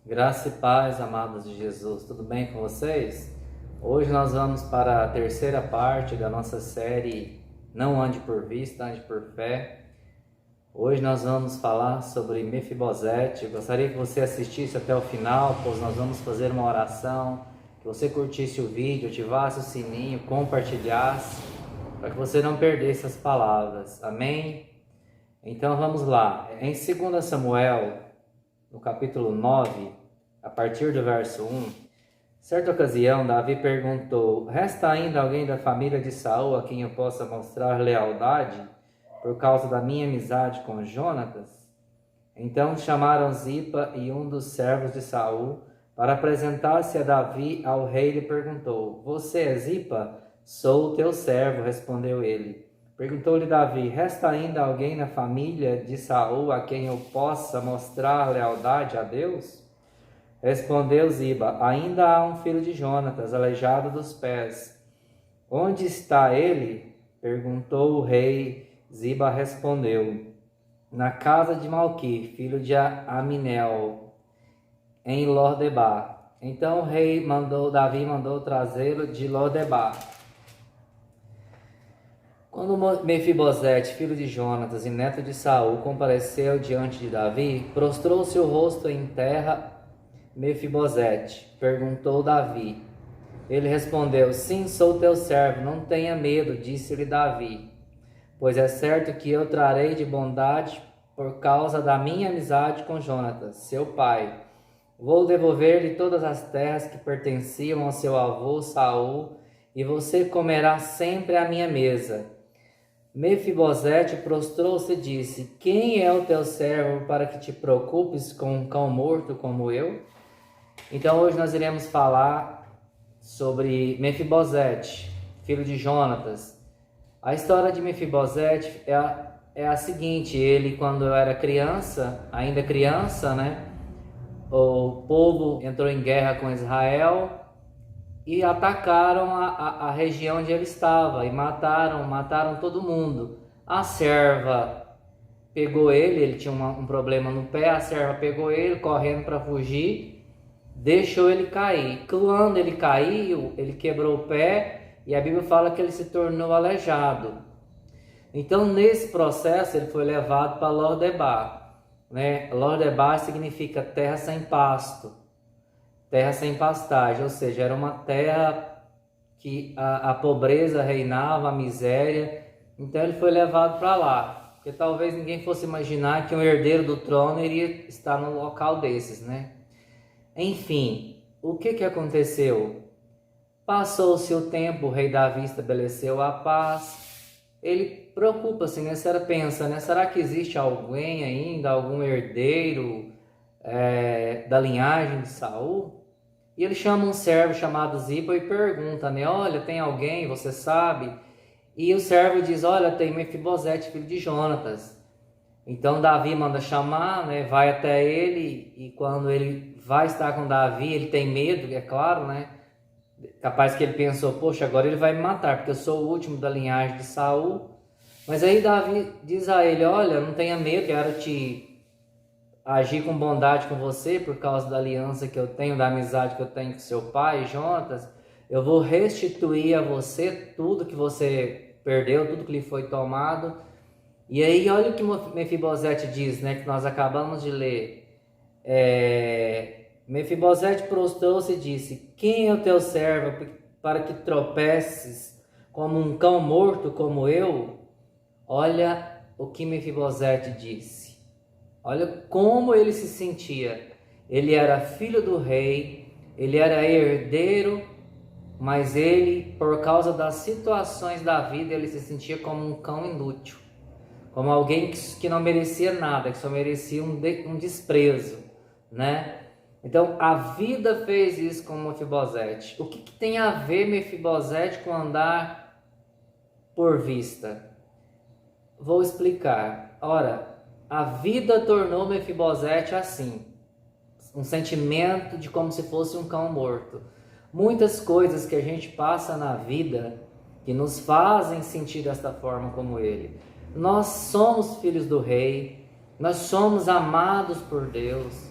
Graça e paz, amados de Jesus, tudo bem com vocês? Hoje nós vamos para a terceira parte da nossa série Não Ande por Vista, Ande por Fé. Hoje nós vamos falar sobre Mefibosete. Eu gostaria que você assistisse até o final, pois nós vamos fazer uma oração, que você curtisse o vídeo, ativasse o sininho, compartilhasse, para que você não perdesse as palavras. Amém? Então vamos lá. Em 2 Samuel, no capítulo 9, a partir do verso 1, certa ocasião Davi perguntou: resta ainda alguém da família de Saul a quem eu possa mostrar lealdade por causa da minha amizade com Jonatas? Então chamaram Zipa e um dos servos de Saul para apresentar-se a Davi ao rei. Lhe perguntou: você é Zipa? Sou o teu servo, respondeu ele. Perguntou-lhe Davi: resta ainda alguém na família de Saul a quem eu possa mostrar lealdade a Deus? Respondeu Ziba: ainda há um filho de Jonatas, aleijado dos pés. Onde está ele? Perguntou o rei. Ziba respondeu: na casa de Malqui, filho de Aminel, em Lordebar. Então o rei Davi mandou trazê-lo de Lordebar. Quando Mefibosete, filho de Jonatas e neto de Saul, compareceu diante de Davi, prostrou-se o rosto em terra. Mefibosete, perguntou Davi. Ele respondeu: sim, sou teu servo, não tenha medo, disse-lhe Davi, pois é certo que eu trarei de bondade por causa da minha amizade com Jonatas, seu pai. Vou devolver-lhe todas as terras que pertenciam ao seu avô Saul, e você comerá sempre à minha mesa. Mefibosete prostrou-se e disse: quem é o teu servo para que te preocupes com um cão morto como eu? Então hoje nós iremos falar sobre Mefibosete, filho de Jonatas. A história de Mefibosete é a seguinte: ele, quando era criança, ainda criança, o povo entrou em guerra com Israel e atacaram a região onde ele estava e mataram todo mundo. A serva pegou ele tinha um problema no pé, a serva pegou ele correndo para fugir, deixou ele cair. Quando ele caiu, ele quebrou o pé e a Bíblia fala que ele se tornou aleijado. Então nesse processo ele foi levado para Lordebar. Lordebar significa terra sem pasto, terra sem pastagem, ou seja, era uma terra que a pobreza reinava, a miséria. Então ele foi levado para lá, porque talvez ninguém fosse imaginar que um herdeiro do trono iria estar num local desses, Enfim, o que aconteceu? Passou-se o tempo, o rei Davi estabeleceu a paz. Ele preocupa-se, pensa, será que existe alguém ainda, algum herdeiro da linhagem de Saul? E ele chama um servo chamado Ziba e pergunta, olha, tem alguém, você sabe? E o servo diz: olha, tem Mefibosete, filho de Jonatas. Então Davi manda chamar, vai até ele, e quando ele vai estar com Davi, ele tem medo, é claro, capaz que ele pensou: poxa, agora ele vai me matar, porque eu sou o último da linhagem de Saul. Mas aí Davi diz a ele: olha, não tenha medo, quero agir com bondade com você por causa da aliança que eu tenho, da amizade que eu tenho com seu pai, Jonatas. Eu vou restituir a você tudo que você perdeu, tudo que lhe foi tomado. E aí olha o que Mefibosete diz, que nós acabamos de ler. Mefibosete prostrou-se e disse: quem é o teu servo para que tropeces como um cão morto como eu? Olha o que Mefibosete disse. Olha como ele se sentia. Ele era filho do rei, ele era herdeiro, mas ele, por causa das situações da vida, ele se sentia como um cão inútil, como alguém que não merecia nada, que só merecia um desprezo, Então a vida fez isso com Mefibosete. O que tem a ver Mefibosete com andar por vista? Vou explicar. Ora, a vida tornou Mefibosete assim, um sentimento de como se fosse um cão morto. Muitas coisas que a gente passa na vida que nos fazem sentir desta forma como ele. Nós somos filhos do rei, nós somos amados por Deus,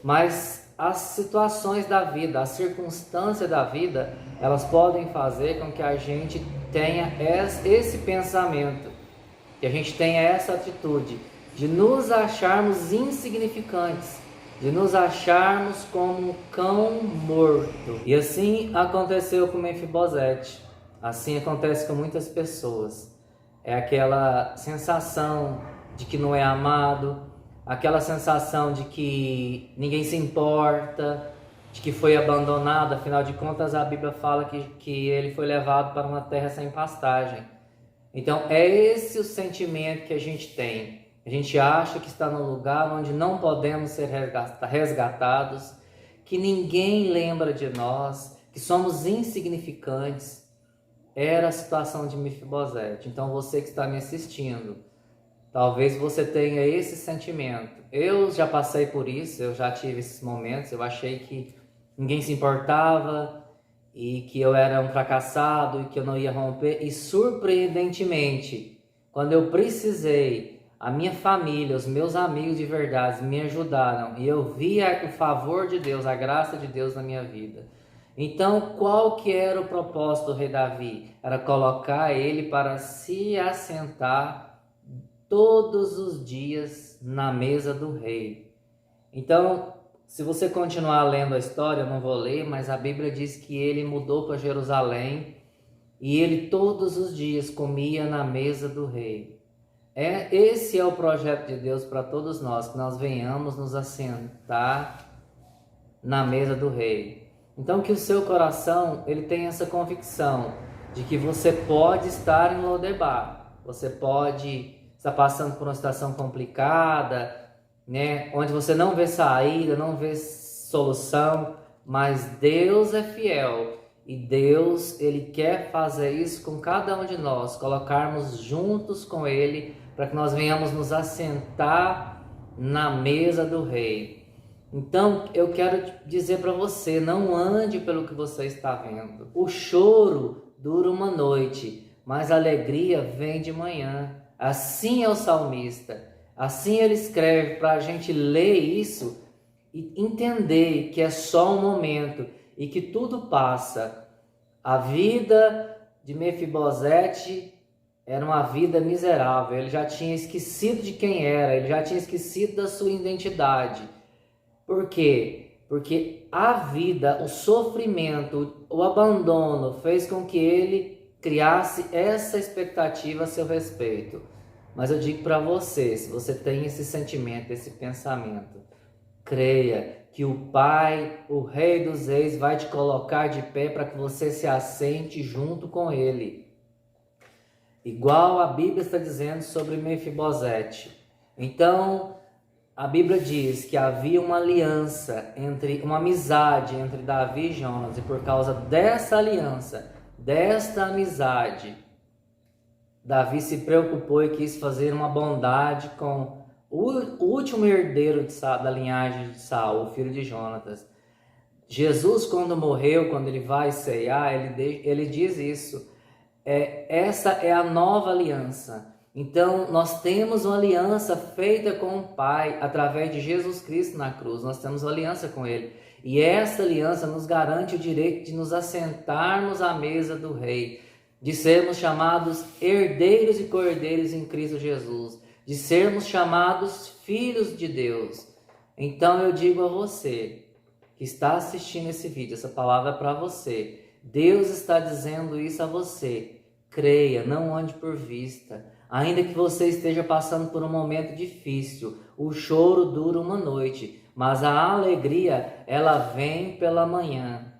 mas as situações da vida, as circunstâncias da vida, elas podem fazer com que a gente tenha esse pensamento, que a gente tenha essa atitude de nos acharmos insignificantes, de nos acharmos como um cão morto. E assim aconteceu com Mefibosete, assim acontece com muitas pessoas. É aquela sensação de que não é amado, aquela sensação de que ninguém se importa, de que foi abandonado. Afinal de contas, a Bíblia fala que ele foi levado para uma terra sem pastagem. Então é esse o sentimento que a gente tem. A gente acha que está num lugar onde não podemos ser resgatados, que ninguém lembra de nós, que somos insignificantes. Era a situação de Mefibosete. Então você que está me assistindo, talvez você tenha esse sentimento. Eu já passei por isso, eu já tive esses momentos, eu achei que ninguém se importava e que eu era um fracassado e que eu não ia romper. E surpreendentemente, quando eu precisei, a minha família, os meus amigos de verdade me ajudaram e eu via o favor de Deus, a graça de Deus na minha vida. Então, qual que era o propósito do rei Davi? Era colocar ele para se assentar todos os dias na mesa do rei. Então, se você continuar lendo a história, eu não vou ler, mas a Bíblia diz que ele mudou para Jerusalém e ele todos os dias comia na mesa do rei. Esse é o projeto de Deus para todos nós, que nós venhamos nos assentar na mesa do rei. Então que o seu coração ele tenha essa convicção de que você pode estar em Lodebar, você pode estar passando por uma situação complicada, né, onde você não vê saída, não vê solução, mas Deus é fiel e Deus ele quer fazer isso com cada um de nós, colocarmos juntos com Ele para que nós venhamos nos assentar na mesa do rei. Então eu quero dizer para você, não ande pelo que você está vendo. O choro dura uma noite, mas a alegria vem de manhã. Assim é o salmista, assim ele escreve para a gente ler isso e entender que é só um momento e que tudo passa. A vida de Mefibosete era uma vida miserável, ele já tinha esquecido de quem era, ele já tinha esquecido da sua identidade. Por quê? Porque a vida, o sofrimento, o abandono fez com que ele criasse essa expectativa a seu respeito. Mas eu digo para você, se você tem esse sentimento, esse pensamento, creia que o Pai, o Rei dos Reis, vai te colocar de pé para que você se assente junto com Ele. Igual a Bíblia está dizendo sobre Mefibosete. Então, a Bíblia diz que havia uma aliança, uma amizade entre Davi e Jonas. E por causa dessa aliança, desta amizade, Davi se preocupou e quis fazer uma bondade com o último herdeiro da linhagem de Saul, o filho de Jonatas. Jesus, quando morreu, quando ele vai ceiar, ele diz isso. Essa é a nova aliança. Então, nós temos uma aliança feita com o Pai através de Jesus Cristo na cruz. Nós temos uma aliança com Ele. E essa aliança nos garante o direito de nos assentarmos à mesa do Rei, de sermos chamados herdeiros e co-herdeiros em Cristo Jesus, de sermos chamados filhos de Deus. Então eu digo a você que está assistindo esse vídeo, essa palavra é para você. Deus está dizendo isso a você. Creia, não ande por vista. Ainda que você esteja passando por um momento difícil, o choro dura uma noite, mas a alegria, ela vem pela manhã.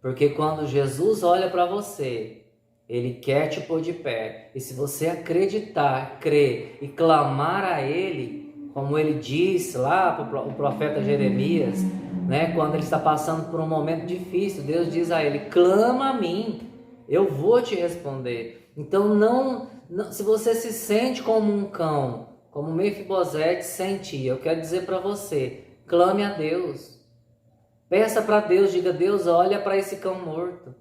Porque quando Jesus olha para você, Ele quer te pôr de pé. E se você acreditar, crer e clamar a Ele, como Ele disse lá para o profeta Jeremias, né, quando ele está passando por um momento difícil, Deus diz a ele: clama a mim, eu vou te responder. Então não, se você se sente como um cão, como Mefibosete sentia, eu quero dizer para você, clame a Deus. Peça para Deus, diga: Deus, olha para esse cão morto.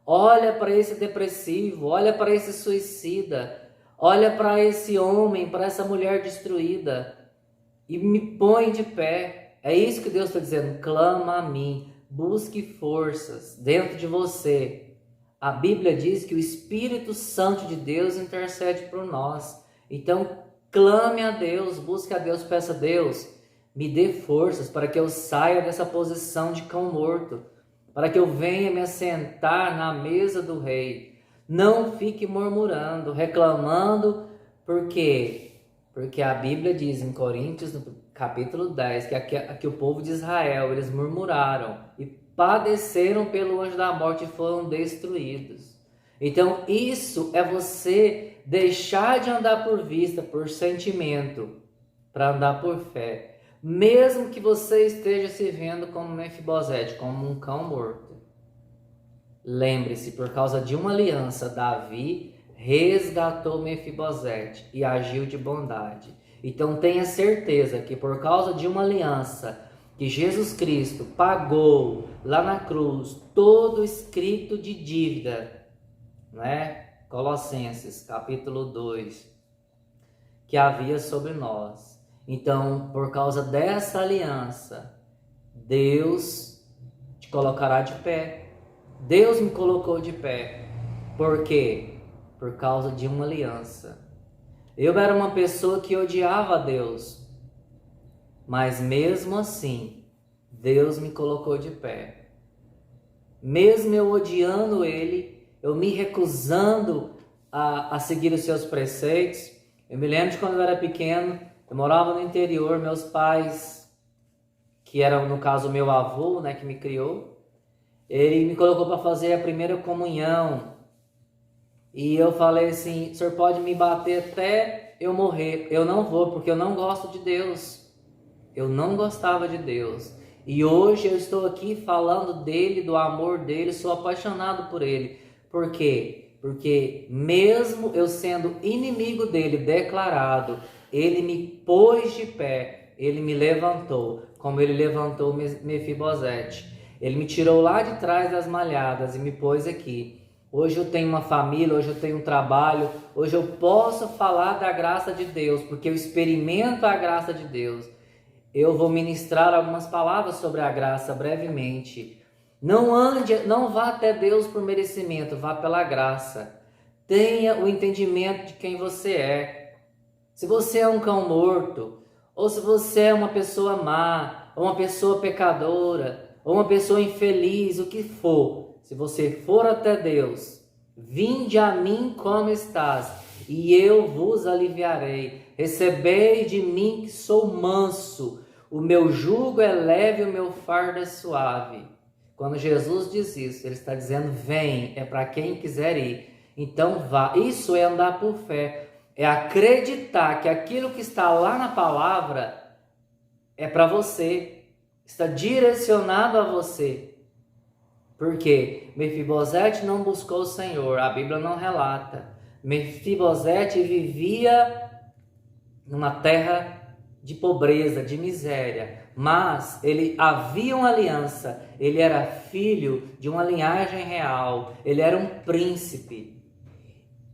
Olha para esse depressivo, olha para esse suicida, olha para esse homem, para essa mulher destruída e me põe de pé. É isso que Deus está dizendo, clama a mim, busque forças dentro de você. A Bíblia diz que o Espírito Santo de Deus intercede por nós. Então, clame a Deus, busque a Deus, peça a Deus, me dê forças para que eu saia dessa posição de cão morto, para que eu venha me assentar na mesa do rei. Não fique murmurando, reclamando, por quê? Porque a Bíblia diz em Coríntios, no capítulo 10, que o povo de Israel, eles murmuraram e padeceram pelo anjo da morte e foram destruídos. Então isso é você deixar de andar por vista, por sentimento, para andar por fé. Mesmo que você esteja se vendo como Mefibosete, como um cão morto. Lembre-se, por causa de uma aliança, Davi resgatou Mefibosete e agiu de bondade. Então tenha certeza que por causa de uma aliança que Jesus Cristo pagou lá na cruz, todo escrito de dívida, né? Colossenses capítulo 2, que havia sobre nós. Então, por causa dessa aliança, Deus te colocará de pé. Deus me colocou de pé. Por quê? Por causa de uma aliança. Eu era uma pessoa que odiava a Deus, mas mesmo assim, Deus me colocou de pé. Mesmo eu odiando Ele, eu me recusando a seguir os seus preceitos. Eu me lembro de quando eu era pequeno, eu morava no interior, meus pais, que eram no caso meu avô, né, que me criou, ele me colocou para fazer a primeira comunhão. E eu falei assim, o senhor pode me bater até eu morrer. Eu não vou, porque eu não gosto de Deus. Eu não gostava de Deus. E hoje eu estou aqui falando dele, do amor dele, sou apaixonado por ele. Por quê? Porque mesmo eu sendo inimigo dele declarado, ele me pôs de pé, ele me levantou, como ele levantou Mefibosete. Ele me tirou lá de trás das malhadas e me pôs aqui. Hoje eu tenho uma família, hoje eu tenho um trabalho, hoje eu posso falar da graça de Deus, porque eu experimento a graça de Deus. Eu vou ministrar algumas palavras sobre a graça brevemente. Não vá até Deus por merecimento, vá pela graça. Tenha o entendimento de quem você é. Se você é um cão morto, ou se você é uma pessoa má, ou uma pessoa pecadora, ou uma pessoa infeliz, o que for, se você for até Deus, vinde a mim como estás, e eu vos aliviarei. Recebei de mim que sou manso, o meu jugo é leve, o meu fardo é suave. Quando Jesus diz isso, ele está dizendo, vem, é para quem quiser ir. Então vá. Isso é andar por fé, é acreditar que aquilo que está lá na palavra é para você, está direcionado a você. Porque Mefibosete não buscou o Senhor, a Bíblia não relata. Mefibosete vivia numa terra de pobreza, de miséria, mas havia uma aliança, ele era filho de uma linhagem real, ele era um príncipe.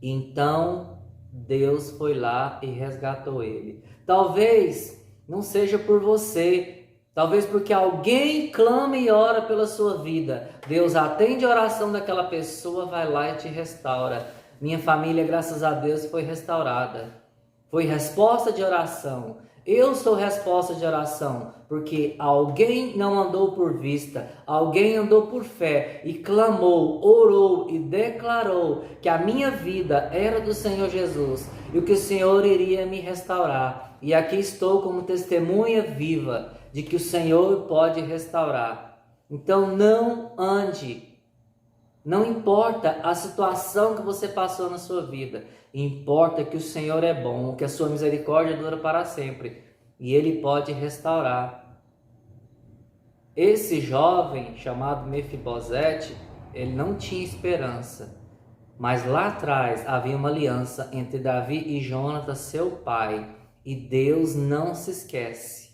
Então Deus foi lá e resgatou ele. Talvez não seja por você, talvez porque alguém clama e ora pela sua vida. Deus atende a oração daquela pessoa, vai lá e te restaura. Minha família, graças a Deus, foi restaurada. Foi resposta de oração. Eu sou resposta de oração, porque alguém não andou por vista, alguém andou por fé e clamou, orou e declarou que a minha vida era do Senhor Jesus e o que o Senhor iria me restaurar. E aqui estou como testemunha viva de que o Senhor pode restaurar. Então não ande, não importa a situação que você passou na sua vida, importa que o Senhor é bom, que a sua misericórdia dura para sempre e Ele pode restaurar. Esse jovem chamado Mefibosete, ele não tinha esperança, mas lá atrás havia uma aliança entre Davi e Jonatas, seu pai, e Deus não se esquece.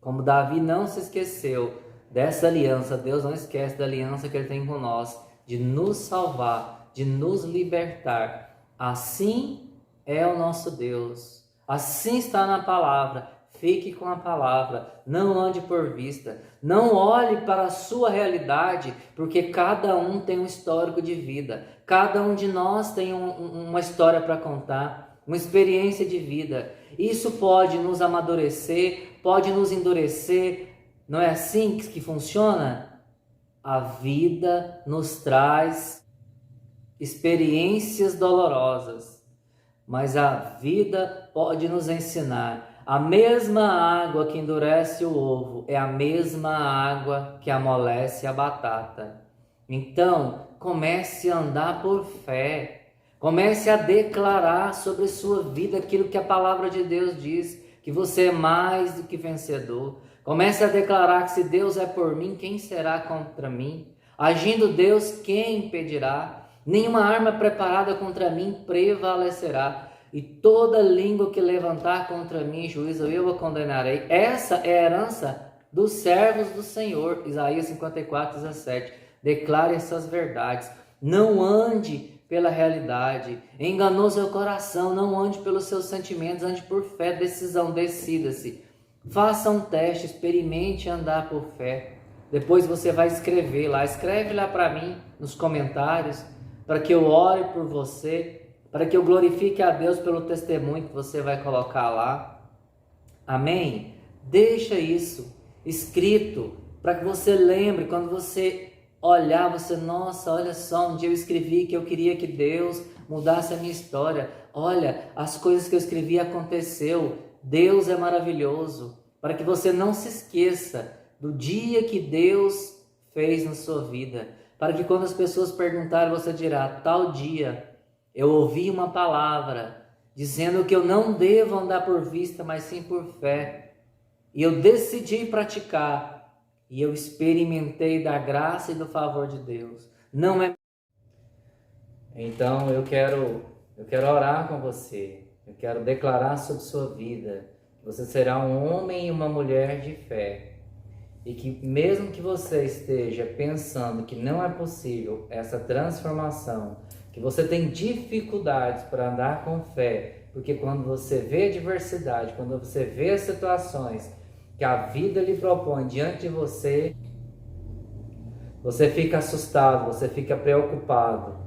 Como Davi não se esqueceu dessa aliança, Deus não esquece da aliança que Ele tem com nós, de nos salvar, de nos libertar. Assim é o nosso Deus. Assim está na palavra. Fique com a palavra, não ande por vista, não olhe para a sua realidade, porque cada um tem um histórico de vida, cada um de nós tem uma história para contar, uma experiência de vida. Isso pode nos amadurecer, pode nos endurecer, não é assim que funciona? A vida nos traz experiências dolorosas, mas a vida pode nos ensinar. A mesma água que endurece o ovo é a mesma água que amolece a batata. Então, comece a andar por fé. Comece a declarar sobre sua vida aquilo que a palavra de Deus diz, que você é mais do que vencedor. Comece a declarar que se Deus é por mim, quem será contra mim? Agindo Deus, quem impedirá? Nenhuma arma preparada contra mim prevalecerá. E toda língua que levantar contra mim em juízo, eu a condenarei. Essa é a herança dos servos do Senhor. Isaías 54:17. Declare essas verdades. Não ande pela realidade. Enganou seu coração. Não ande pelos seus sentimentos. Ande por fé. Decisão. Decida-se. Faça um teste. Experimente andar por fé. Depois você vai escrever lá. Escreve lá para mim nos comentários, para que eu ore por você, para que eu glorifique a Deus pelo testemunho que você vai colocar lá. Amém? Deixa isso escrito, para que você lembre, quando você olhar, você, nossa, olha só, um dia eu escrevi que eu queria que Deus mudasse a minha história. Olha, as coisas que eu escrevi aconteceu. Deus é maravilhoso. Para que você não se esqueça do dia que Deus fez na sua vida. Para que quando as pessoas perguntarem, você dirá, tal dia eu ouvi uma palavra dizendo que eu não devo andar por vista, mas sim por fé. E eu decidi praticar. E eu experimentei da graça e do favor de Deus. Não é. Então eu quero orar com você. Eu quero declarar sobre sua vida. Você será um homem e uma mulher de fé. E que mesmo que você esteja pensando que não é possível essa transformação, que você tem dificuldades para andar com fé, porque quando você vê a adversidade, quando você vê as situações que a vida lhe propõe diante de você, você fica assustado, você fica preocupado.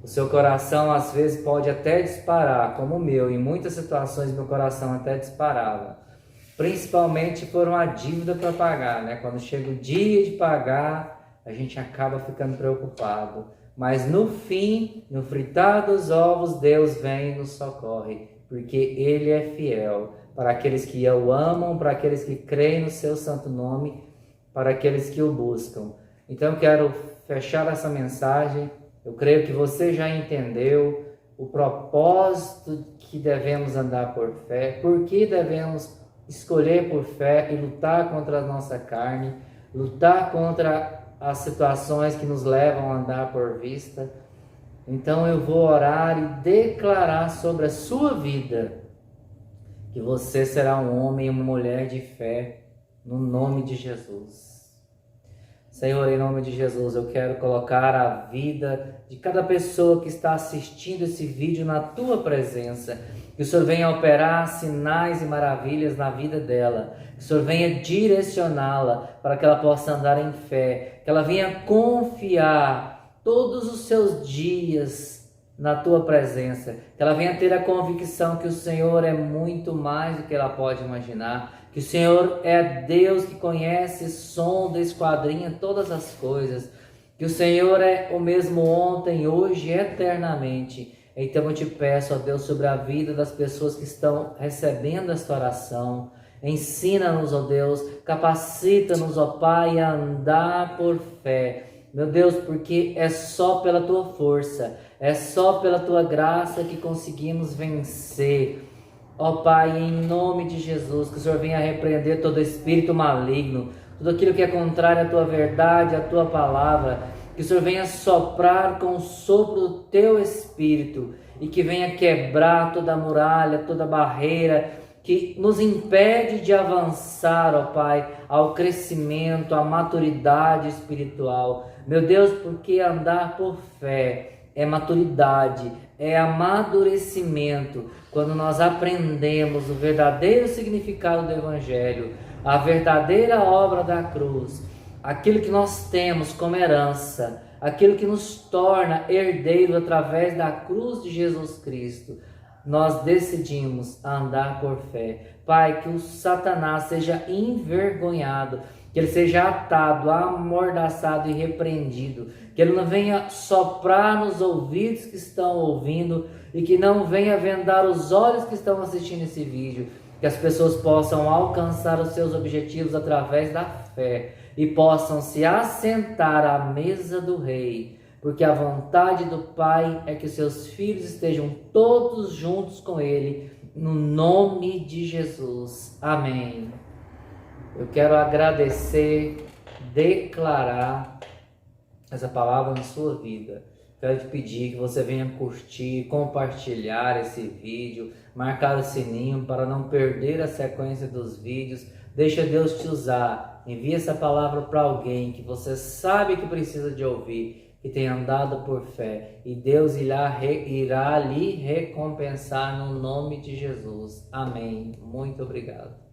O seu coração às vezes pode até disparar, como o meu. Em muitas situações meu coração até disparava. Principalmente por uma dívida para pagar, né? Quando chega o dia de pagar, a gente acaba ficando preocupado. Mas no fim, no fritar dos ovos, Deus vem e nos socorre, porque Ele é fiel para aqueles que o amam, para aqueles que creem no seu santo nome, para aqueles que o buscam. Então eu quero fechar essa mensagem. Eu creio que você já entendeu o propósito que devemos andar por fé, por que devemos escolher por fé e lutar contra a nossa carne, lutar contra as situações que nos levam a andar por vista. Então eu vou orar e declarar sobre a sua vida que você será um homem e uma mulher de fé, no nome de Jesus. Senhor, em nome de Jesus, eu quero colocar a vida de cada pessoa que está assistindo esse vídeo na Tua presença. Que o Senhor venha operar sinais e maravilhas na vida dela. Que o Senhor venha direcioná-la para que ela possa andar em fé. Que ela venha confiar todos os seus dias na Tua presença. Que ela venha ter a convicção que o Senhor é muito mais do que ela pode imaginar. Que o Senhor é Deus que conhece, sonda, esquadrinha todas as coisas. Que o Senhor é o mesmo ontem, hoje e eternamente. Então eu te peço, ó Deus, sobre a vida das pessoas que estão recebendo esta oração. Ensina-nos, ó Deus, capacita-nos, ó Pai, a andar por fé. Meu Deus, porque é só pela Tua força, é só pela Tua graça que conseguimos vencer. Ó Pai, em nome de Jesus, que o Senhor venha repreender todo espírito maligno, tudo aquilo que é contrário à Tua verdade, à Tua palavra. Que o Senhor venha soprar com o sopro do Teu Espírito e que venha quebrar toda a muralha, toda a barreira que nos impede de avançar, ó Pai, ao crescimento, à maturidade espiritual. Meu Deus, porque andar por fé é maturidade, é amadurecimento. Quando nós aprendemos o verdadeiro significado do Evangelho, a verdadeira obra da cruz, aquilo que nós temos como herança, aquilo que nos torna herdeiros através da cruz de Jesus Cristo, nós decidimos andar por fé. Pai, que o Satanás seja envergonhado, que ele seja atado, amordaçado e repreendido, que ele não venha soprar nos ouvidos que estão ouvindo e que não venha vendar os olhos que estão assistindo esse vídeo, que as pessoas possam alcançar os seus objetivos através da fé e possam se assentar à mesa do Rei, porque a vontade do Pai é que seus filhos estejam todos juntos com Ele, no nome de Jesus. Amém. Eu quero agradecer, declarar essa palavra na sua vida. Quero te pedir que você venha curtir, compartilhar esse vídeo, marcar o sininho para não perder a sequência dos vídeos. Deixa Deus te usar. Envie essa palavra para alguém que você sabe que precisa de ouvir, que tem andado por fé. E Deus irá lhe recompensar no nome de Jesus. Amém. Muito obrigado.